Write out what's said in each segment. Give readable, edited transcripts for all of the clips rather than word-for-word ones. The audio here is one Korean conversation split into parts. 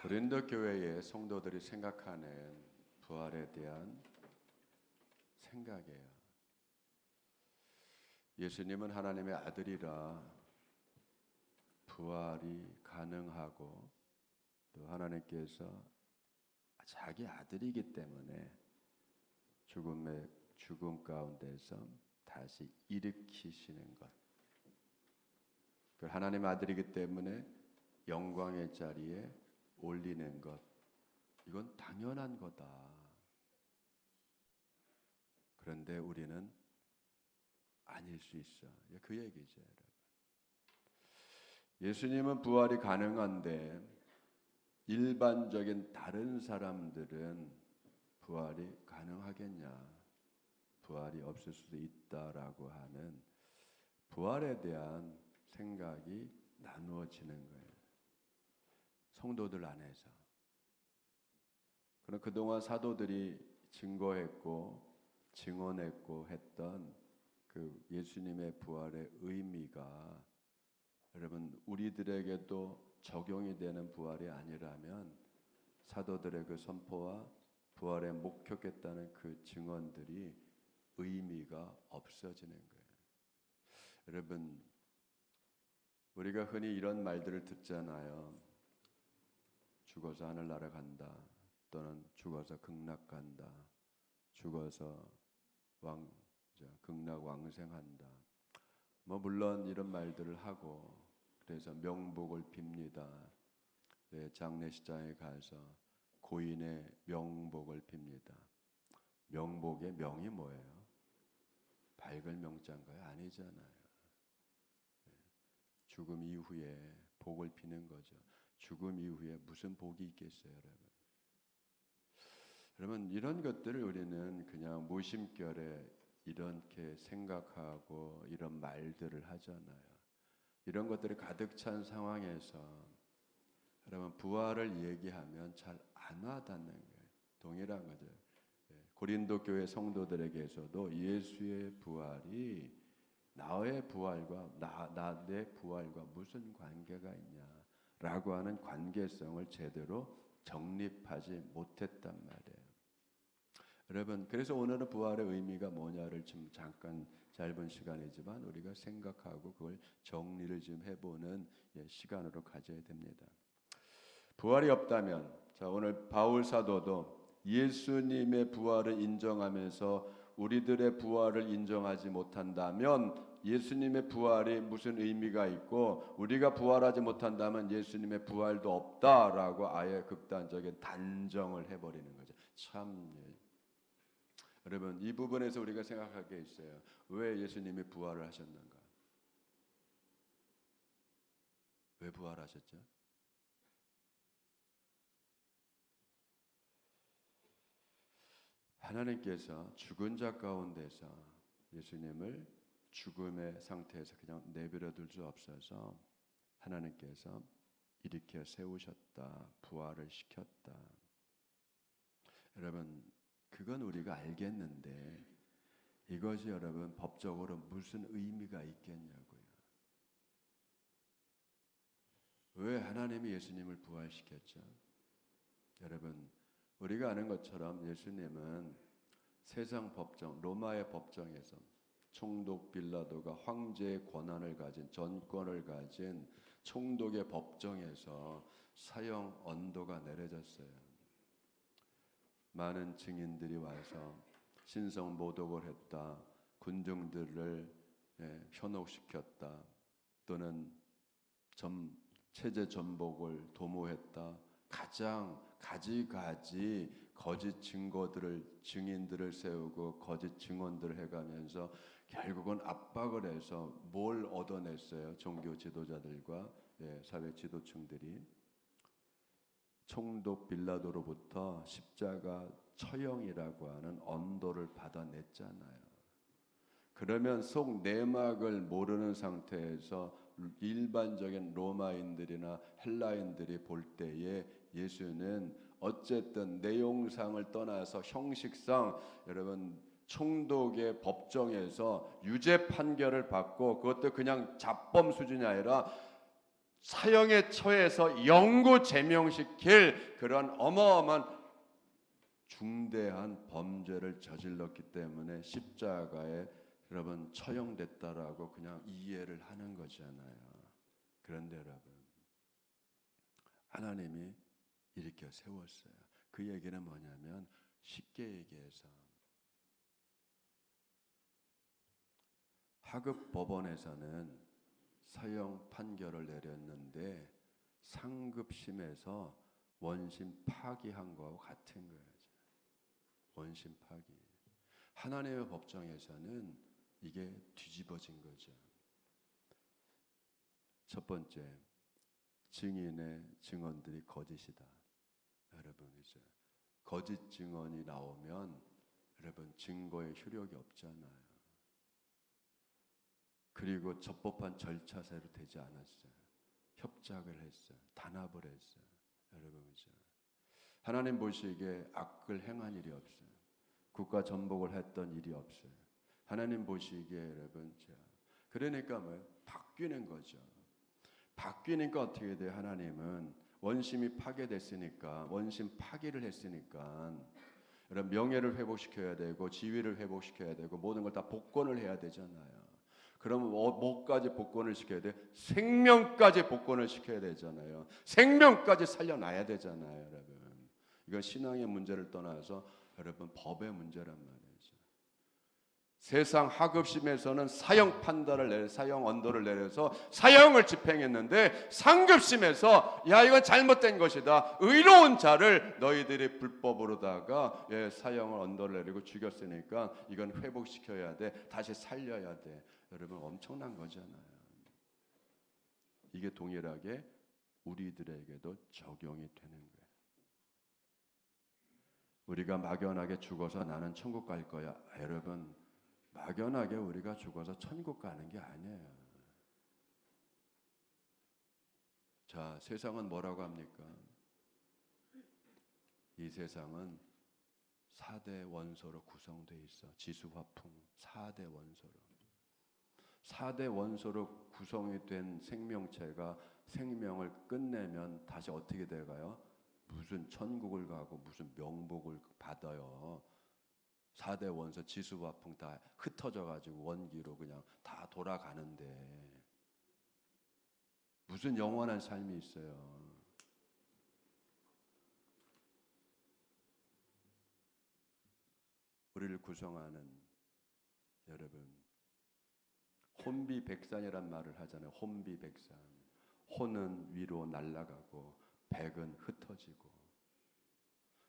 고린도 교회의 성도들이 생각하는 부활에 대한 생각이에요. 예수님은 하나님의 아들이라 부활이 가능하고 또 하나님께서 자기 아들이기 때문에 죽음 가운데서 다시 일으키시는 것. 그 하나님의 아들이기 때문에 영광의 자리에 올리는 것. 이건 당연한 거다. 그런데 우리는 아닐 수 있어. 그 얘기죠, 여러분. 예수님은 부활이 가능한데 일반적인 다른 사람들은 부활이 가능하겠냐? 부활이 없을 수도 있다라고 하는 부활에 대한 생각이 나누어지는 거예요. 성도들 안에서. 그럼 그동안 사도들이 증거했고 증언했고 했던 그 예수님의 부활의 의미가 여러분 우리들에게도 적용이 되는 부활이 아니라면 사도들의 그 선포와 부활에 목격했다는 그 증언들이 의미가 없어지는 거예요. 여러분 우리가 흔히 이런 말들을 듣잖아요. 죽어서 하늘나라 간다. 또는 죽어서 극락 간다. 죽어서 극락 왕생한다. 물론 이런 말들을 하고 그래서 명복을 빕니다. 장례식장에 가서 고인의 명복을 빕니다. 명복의 명이 뭐예요? 밝을 명자인가요? 아니잖아요. 죽음 이후에 복을 비는 거죠. 죽음 이후에 무슨 복이 있겠어요, 여러분? 여러분 이런 것들을 우리는 그냥 무심결에 이렇게 생각하고 이런 말들을 하잖아요. 이런 것들이 가득 찬 상황에서 여러분 부활을 얘기하면 잘 안 와닿는 거예요. 동일한 거죠. 고린도 교회 성도들에게서도 예수의 부활이 나의 부활과 내 부활과 무슨 관계가 있냐라고 하는 관계성을 제대로 정립하지 못했단 말이에요. 여러분 그래서 오늘은 부활의 의미가 뭐냐를 좀 잠깐 짧은 시간이지만 우리가 생각하고 그걸 정리를 좀 해보는 시간으로 가져야 됩니다. 부활이 없다면 자 오늘 바울 사도도 예수님의 부활을 인정하면서 우리들의 부활을 인정하지 못한다면 예수님의 부활이 무슨 의미가 있고 우리가 부활하지 못한다면 예수님의 부활도 없다라고 아예 극단적인 단정을 해버리는 거죠. 참 여러분 이 부분에서 우리가 생각할 게 있어요. 왜 예수님이 부활을 하셨는가? 왜 부활하셨죠? 하나님께서 죽은 자 가운데서 예수님을 죽음의 상태에서 그냥 내버려 둘 수 없어서 하나님께서 일으켜 세우셨다. 부활을 시켰다. 여러분 그건 우리가 알겠는데 이것이 여러분 법적으로 무슨 의미가 있겠냐고요. 왜 하나님이 예수님을 부활시켰죠? 여러분 우리가 아는 것처럼 예수님은 세상 법정, 로마의 법정에서 총독 빌라도가 황제의 권한을 가진 전권을 가진 총독의 법정에서 사형 언도가 내려졌어요. 많은 증인들이 와서 신성 모독을 했다. 군중들을 현혹시켰다. 또는 체제 전복을 도모했다. 가장 가지가지 거짓 증인들을 세우고 거짓 증언들을 해가면서 결국은 압박을 해서 뭘 얻어냈어요? 종교 지도자들과 사회 지도층들이 총독 빌라도로부터 십자가 처형이라고 하는 언도를 받아냈잖아요. 그러면 속 내막을 모르는 상태에서 일반적인 로마인들이나 헬라인들이 볼 때에 예수는 어쨌든 내용상을 떠나서 형식상 여러분 총독의 법정에서 유죄 판결을 받고 그것도 그냥 잡범 수준이 아니라 사형에 처해서 영구 제명시킬 그런 어마어마한 중대한 범죄를 저질렀기 때문에 십자가에 여러분 처형됐다라고 그냥 이해를 하는 거잖아요. 그런데 여러분, 하나님이 일으켜 세웠어요. 그 얘기는 뭐냐면, 쉽게 얘기해서 하급 법원에서는 사형 판결을 내렸는데 상급심에서 원심 파기한 거하고 같은 거예요. 원심 파기. 하나님의 법정에서는 이게 뒤집어진 거죠. 첫 번째, 증인의 증언들이 거짓이다. 여러분, 이제 거짓 증언이 나오면 여러분 증거의 효력이 없잖아요. 그리고 적법한 절차대로 되지 않았어요. 협작을 했어요. 단합을 했어요. 여러분, 그죠? 하나님 보시기에 악을 행한 일이 없어요. 국가 전복을 했던 일이 없어요. 하나님 보시기에 여러분, 그러니까 뭐예요? 바뀌는 거죠. 바뀌니까 어떻게 돼요? 하나님은 원심이 파괴됐으니까, 원심 파기를 했으니까 여러분, 명예를 회복시켜야 되고 지위를 회복시켜야 되고 모든 걸 다 복권을 해야 되잖아요. 그러면 뭐까지 복권을 시켜야 돼? 생명까지 복권을 시켜야 되잖아요. 생명까지 살려놔야 되잖아요, 여러분. 이건 신앙의 문제를 떠나서 여러분 법의 문제란 말이죠. 세상 하급심에서는 사형 판단을 사형 언도를 내려서 사형을 집행했는데 상급심에서 야, 이건 잘못된 것이다, 의로운 자를 너희들이 불법으로다가 사형을 언도를 내리고 죽였으니까 이건 회복시켜야 돼, 다시 살려야 돼. 여러분, 엄청난 거잖아요. 이게 동일하게 우리들에게도 적용이 되는 거예요. 우리가 막연하게 죽어서 나는 천국 갈 거야. 여러분, 막연하게 우리가 죽어서 천국 가는 게 아니에요. 자, 세상은 뭐라고 합니까? 이 세상은 4대 원소로 구성되어 있어. 지수화풍 4대 원소로. 4대 원소로 구성이 된 생명체가 생명을 끝내면 다시 어떻게 돼가요? 무슨 천국을 가고 무슨 명복을 받아요. 4대 원소 지수화풍 다 흩어져 가지고 원기로 그냥 다 돌아가는데 무슨 영원한 삶이 있어요. 우리를 구성하는 여러분, 혼비백산이란 말을 하잖아요. 혼비백산. 혼은 위로 날아가고 백은 흩어지고.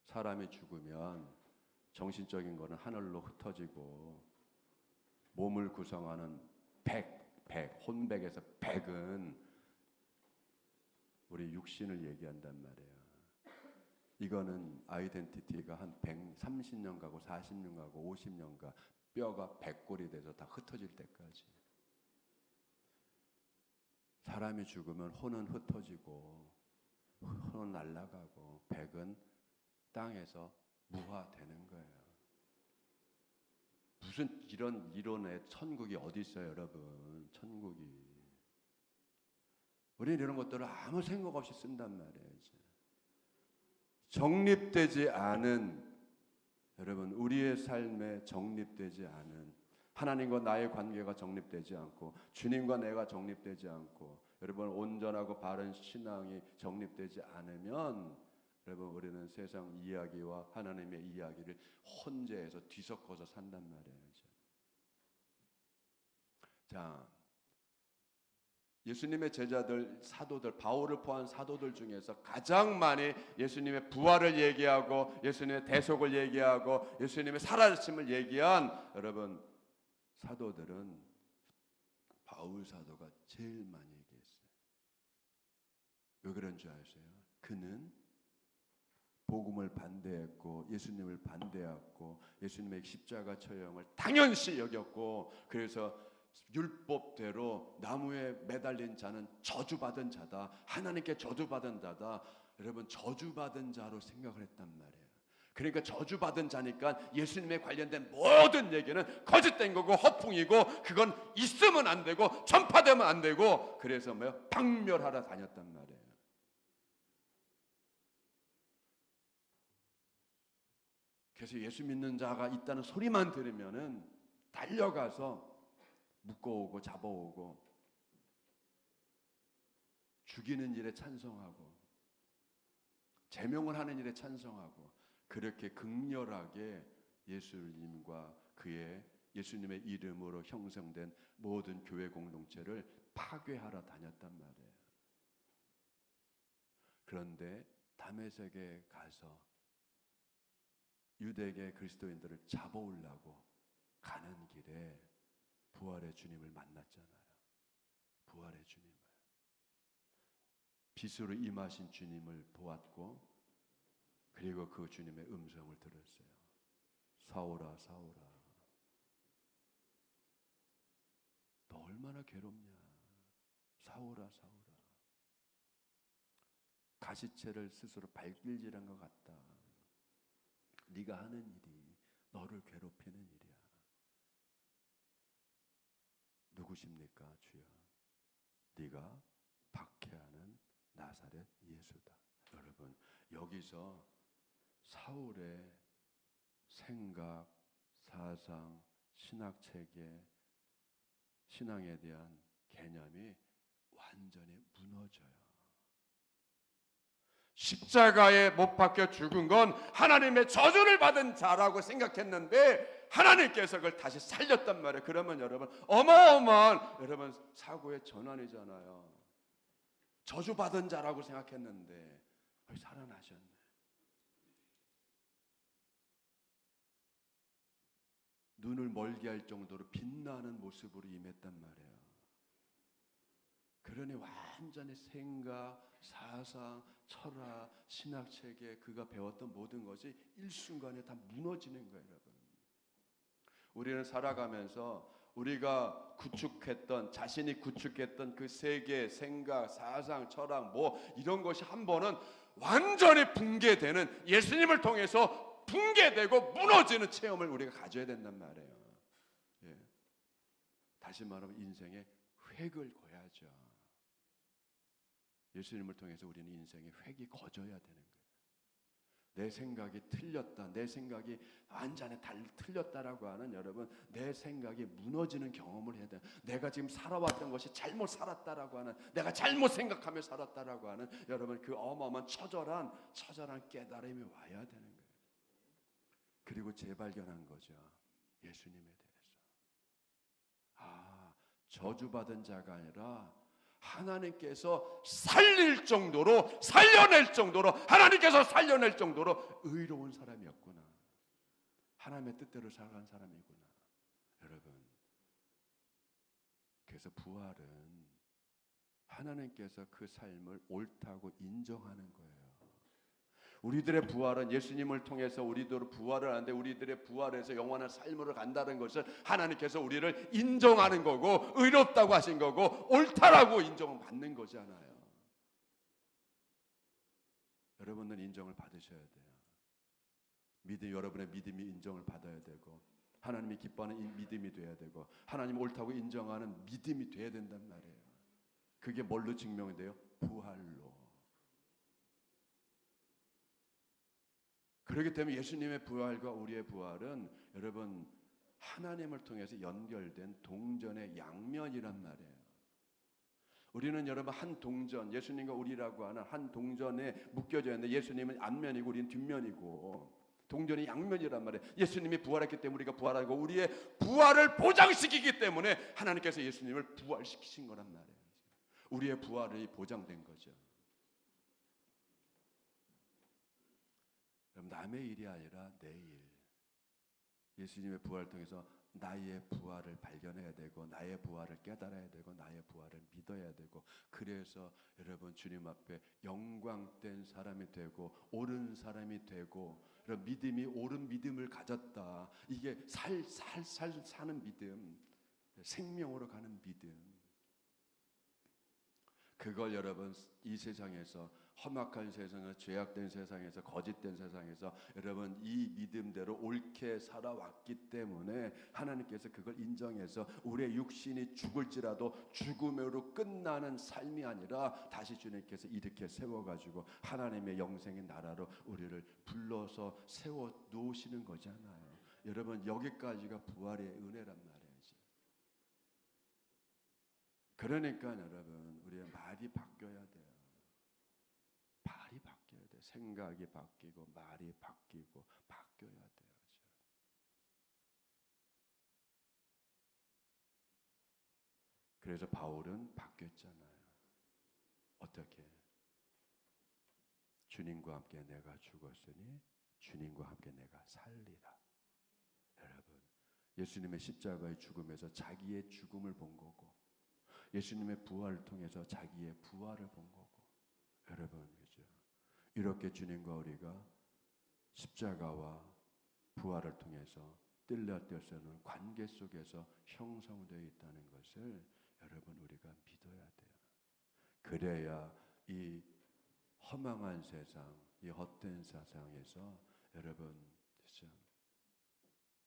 사람이 죽으면 정신적인 거는 하늘로 흩어지고, 몸을 구성하는 혼백에서 백은 우리 육신을 얘기한단 말이에요. 이거는 아이덴티티가 한 130년 가고 40년 가고 50년 가, 뼈가 백골이 돼서 다 흩어질 때까지. 사람이 죽으면 혼은 흩어지고 혼은 날아가고 백은 땅에서 무화되는 거예요. 무슨 이런 이론의 천국이 어디 있어요, 여러분? 천국이. 우리는 이런 것들을 아무 생각 없이 쓴단 말이에요. 이제. 정립되지 않은, 여러분, 우리의 삶에 정립되지 않은, 하나님과 나의 관계가 정립되지 않고 주님과 내가 정립되지 않고 여러분 온전하고 바른 신앙이 정립되지 않으면 여러분 우리는 세상 이야기와 하나님의 이야기를 혼재해서 뒤섞어서 산단 말이에요. 자, 예수님의 제자들, 사도들, 바울을 포함한 사도들 중에서 가장 많이 예수님의 부활을 얘기하고 예수님의 대속을 얘기하고 예수님의 살아나심을 얘기한 여러분 사도들은 바울 사도가 제일 많이 얘기했어요. 왜 그런 줄 아세요? 그는 복음을 반대했고 예수님을 반대했고 예수님의 십자가 처형을 당연시 여겼고, 그래서 율법대로 나무에 매달린 자는 저주받은 자다, 하나님께 저주받은 자다, 여러분 저주받은 자로 생각을 했단 말이에요. 그러니까 저주받은 자니까 예수님에 관련된 모든 얘기는 거짓된 거고 허풍이고 그건 있으면 안 되고 전파되면 안 되고 그래서 뭐요? 박멸하러 다녔단 말이에요. 그래서 예수 믿는 자가 있다는 소리만 들으면은 달려가서 묶어오고 잡아오고 죽이는 일에 찬성하고 제명을 하는 일에 찬성하고 그렇게 극렬하게 예수님과 그의 예수님의 이름으로 형성된 모든 교회 공동체를 파괴하러 다녔단 말이에요. 그런데 다메섹에 가서 유대계 그리스도인들을 잡아오려고 가는 길에 부활의 주님을 만났잖아요. 부활의 주님을. 빛으로 임하신 주님을 보았고 그리고 그 주님의 음성을 들었어요. 사울아 사울아 너 얼마나 괴롭냐. 사울아 사울아 가시채를 스스로 발길질한 것 같다. 네가 하는 일이 너를 괴롭히는 일이야. 누구십니까 주여? 네가 박해하는 나사렛 예수다. 여러분 여기서 사울의 생각, 사상, 신학체계, 신앙에 대한 개념이 완전히 무너져요. 십자가에 못 박혀 죽은 건 하나님의 저주를 받은 자라고 생각했는데 하나님께서 그걸 다시 살렸단 말이에요. 그러면 여러분 어마어마한 여러분 사고의 전환이잖아요. 저주받은 자라고 생각했는데 살아나셨네. 눈을 멀게 할 정도로 빛나는 모습으로 임했단 말이에요. 그러니 완전히 생각, 사상, 철학, 신학체계 그가 배웠던 모든 것이 일순간에 다 무너지는 거예요, 여러분. 우리는 살아가면서 우리가 구축했던 자신이 구축했던 그 세계, 생각, 사상, 철학 뭐 이런 것이 한 번은 완전히 붕괴되는 예수님을 통해서 붕괴되고 무너지는 체험을 우리가 가져야 된단 말이에요. 예. 다시 말하면 인생의 획을 그어야죠. 예수님을 통해서 우리는 인생의 획이 거져야 되는 거예요. 내 생각이 틀렸다, 내 생각이 완전히 틀렸다라고 하는 여러분 내 생각이 무너지는 경험을 해야 돼요. 내가 지금 살아왔던 것이 잘못 살았다라고 하는 내가 잘못 생각하며 살았다라고 하는 여러분 그 어마어마한 처절한 깨달음이 와야 되는 거예요. 그리고 재발견한 거죠. 예수님에 대해서. 저주받은 자가 아니라 하나님께서 살릴 정도로 살려낼 정도로 하나님께서 살려낼 정도로 의로운 사람이었구나. 하나님의 뜻대로 살아간 사람이구나. 여러분 그래서 부활은 하나님께서 그 삶을 옳다고 인정하는 거예요. 우리들의 부활은 예수님을 통해서 우리도 부활을 하는데 우리들의 부활에서 영원한 삶으로 간다는 것을 하나님께서 우리를 인정하는 거고 의롭다고 하신 거고 옳다라고 인정을 받는 거잖아요. 여러분은 인정을 받으셔야 돼요. 여러분의 믿음이 인정을 받아야 되고 하나님이 기뻐하는 믿음이 돼야 되고 하나님 옳다고 인정하는 믿음이 돼야 된단 말이에요. 그게 뭘로 증명이 돼요? 부활로. 그렇기 때문에 예수님의 부활과 우리의 부활은 여러분 하나님을 통해서 연결된 동전의 양면이란 말이에요. 우리는 여러분 한 동전, 예수님과 우리라고 하는 한 동전에 묶여져 있는데 예수님은 앞면이고 우리는 뒷면이고 동전이 양면이란 말이에요. 예수님이 부활했기 때문에 우리가 부활하고 우리의 부활을 보장시키기 때문에 하나님께서 예수님을 부활시키신 거란 말이에요. 우리의 부활이 보장된 거죠. 그럼 남의 일이 아니라 내 일. 예수님의 부활을 통해서 나의 부활을 발견해야 되고 나의 부활을 깨달아야 되고 나의 부활을 믿어야 되고 그래서 여러분 주님 앞에 영광된 사람이 되고 옳은 사람이 되고 믿음이 옳은 믿음을 가졌다. 이게 사는 믿음, 생명으로 가는 믿음. 그걸 여러분 이 세상에서 험악한 세상에서, 죄악된 세상에서, 거짓된 세상에서 여러분 이 믿음대로 옳게 살아왔기 때문에 하나님께서 그걸 인정해서 우리의 육신이 죽을지라도 죽음으로 끝나는 삶이 아니라 다시 주님께서 일으켜 세워가지고 하나님의 영생의 나라로 우리를 불러서 세워 놓으시는 거잖아요. 여러분 여기까지가 부활의 은혜란 말이죠. 그러니까 여러분 우리의 말이 바뀌어야 돼요. 말이 바뀌어야 돼. 생각이 바뀌고 말이 바뀌고 바뀌어야 돼요. 그래서 바울은 바뀌었잖아요. 어떻게? 주님과 함께 내가 죽었으니 주님과 함께 내가 살리라. 여러분, 예수님의 십자가의 죽음에서 자기의 죽음을 본 거고, 예수님의 부활을 통해서 자기의 부활을 본 거고, 여러분, 그죠? 이렇게 주님과 우리가 십자가와 부활을 통해서 뜰려 떼서는 관계 속에서 형성되어 있다는 것을 여러분 우리가 믿어야 돼요. 그래야 이 허망한 세상, 이 헛된 세상에서 여러분 진짜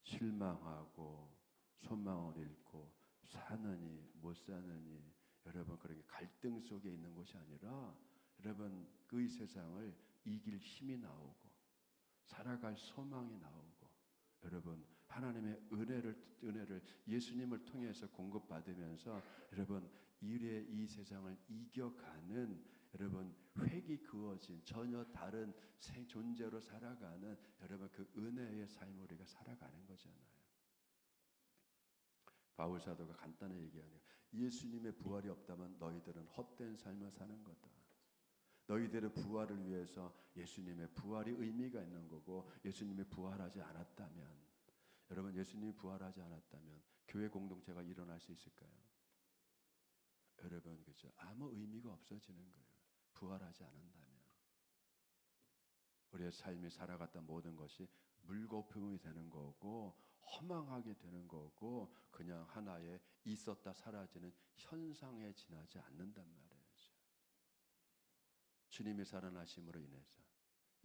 실망하고 소망을 잃고 사느니 못 사느니 여러분 그렇게 갈등 속에 있는 것이 아니라 여러분 그 세상을 이길 힘이 나오고 살아갈 소망이 나오고 여러분 하나님의 은혜를 예수님을 통해서 공급받으면서 여러분 이 세상을 이겨가는 여러분 획이 그어진 전혀 다른 존재로 살아가는 여러분 그 은혜의 삶을 우리가 살아가는 거잖아요. 바울 사도가 간단히 얘기하네요. 예수님의 부활이 없다면 너희들은 헛된 삶을 사는 거다. 너희들의 부활을 위해서 예수님의 부활이 의미가 있는 거고 예수님이 부활하지 않았다면 여러분 예수님이 부활하지 않았다면 교회 공동체가 일어날 수 있을까요? 여러분 그죠? 아무 의미가 없어지는 거예요. 부활하지 않는다면 우리의 삶이 살아갔던 모든 것이 물거품이 되는 거고 허망하게 되는 거고 그냥 하나의 있었다 사라지는 현상에 지나지 않는단 말이에요. 주님이 살아나심으로 인해서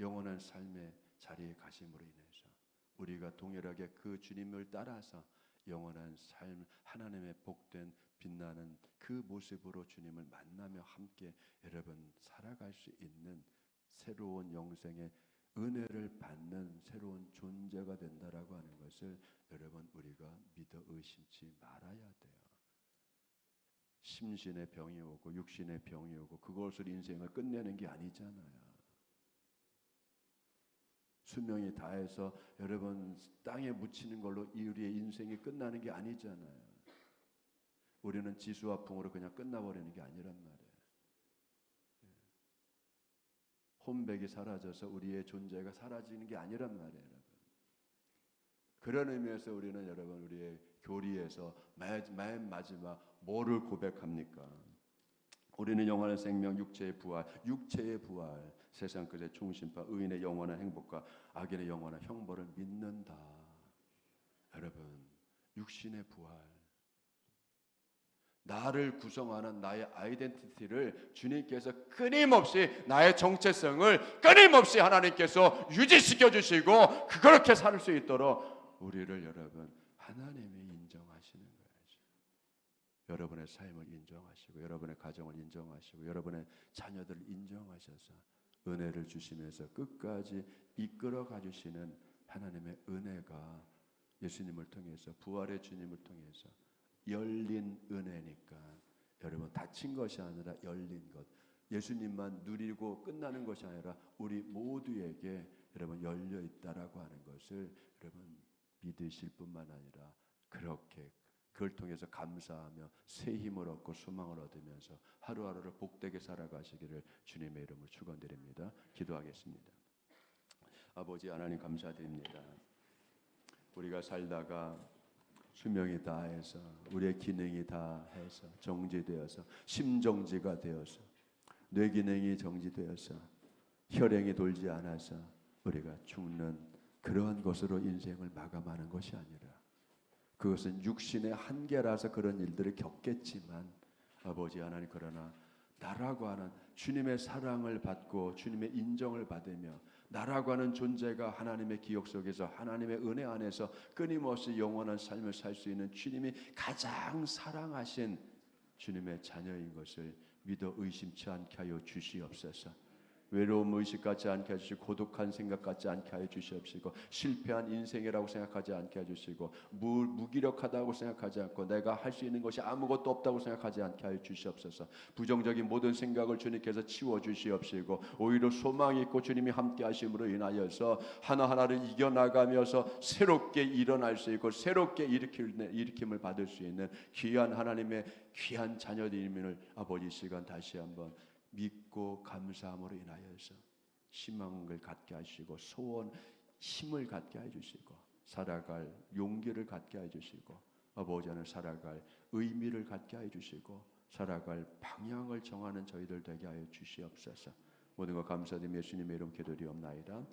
영원한 삶의 자리에 가심으로 인해서 우리가 동일하게 그 주님을 따라서 영원한 삶 하나님의 복된 빛나는 그 모습으로 주님을 만나며 함께 여러분 살아갈 수 있는 새로운 영생의 은혜를 받는 새로운 존재가 된다라고 하는 것을 여러분 우리가 믿어 의심치 말아야 돼요. 심신의 병이 오고 육신의 병이 오고 그것을 인생을 끝내는 게 아니잖아요. 수명이 다해서 여러분 땅에 묻히는 걸로 우리의 인생이 끝나는 게 아니잖아요. 우리는 지수화풍으로 그냥 끝나버리는 게 아니란 말이에요. 혼백이 사라져서 우리의 존재가 사라지는 게 아니란 말이에요. 여러분. 그런 의미에서 우리는 여러분 우리의 교리에서 맨 마지막 뭐를 고백합니까? 우리는 영원한 생명, 육체의 부활, 세상 끝의 총심파, 의인의 영원한 행복과 악인의 영원한 형벌을 믿는다. 여러분, 육신의 부활, 나를 구성하는 나의 아이덴티티를 주님께서 끊임없이 나의 정체성을 끊임없이 하나님께서 유지시켜 주시고 그렇게 살 수 있도록 우리를 여러분 하나님이 인정하시는 거예요. 여러분의 삶을 인정하시고 여러분의 가정을 인정하시고 여러분의 자녀들을 인정하셔서 은혜를 주시면서 끝까지 이끌어 가주시는 하나님의 은혜가 예수님을 통해서 부활의 주님을 통해서 열린 은혜니까 여러분 닫힌 것이 아니라 열린 것 예수님만 누리고 끝나는 것이 아니라 우리 모두에게 여러분 열려 있다라고 하는 것을 여러분 믿으실 뿐만 아니라 그렇게 그걸 통해서 감사하며 새 힘을 얻고 소망을 얻으면서 하루하루를 복되게 살아가시기를 주님의 이름으로 축원드립니다. 기도하겠습니다. 아버지 하나님 감사드립니다. 우리가 살다가 수명이 다해서 우리의 기능이 다해서 정지되어서 심정지가 되어서 뇌 기능이 정지되어서 혈행이 돌지 않아서 우리가 죽는 그러한 것으로 인생을 마감하는 것이 아니라 그것은 육신의 한계라서 그런 일들을 겪겠지만 아버지 하나님 그러나 나라고 하는 주님의 사랑을 받고 주님의 인정을 받으며 나라고 하는 존재가 하나님의 기억 속에서 하나님의 은혜 안에서 끊임없이 영원한 삶을 살 수 있는 주님이 가장 사랑하신 주님의 자녀인 것을 믿어 의심치 않게 하여 주시옵소서. 외로움 의식 갖지 않게 해주시고 고독한 생각 갖지 않게 하여 주시옵시고 실패한 인생이라고 생각하지 않게 해주시고 무기력하다고 생각하지 않고 내가 할 수 있는 것이 아무것도 없다고 생각하지 않게 하여 주시옵소서. 부정적인 모든 생각을 주님께서 치워주시옵시고 오히려 소망이 있고 주님이 함께 하심으로 인하여서 하나하나를 이겨나가면서 새롭게 일어날 수 있고 새롭게 일으킴을 받을 수 있는 귀한 하나님의 귀한 자녀들임을 아버지 시간 다시 한번 믿고 감사함으로 인하여서 희망을 갖게 하시고 소원 힘을 갖게 해주시고 살아갈 용기를 갖게 해주시고 아버지 안에 살아갈 의미를 갖게 해주시고 살아갈 방향을 정하는 저희들 되게 하여 주시옵소서. 모든 것 감사드리며 예수님의 이름 기도드리옵나이다.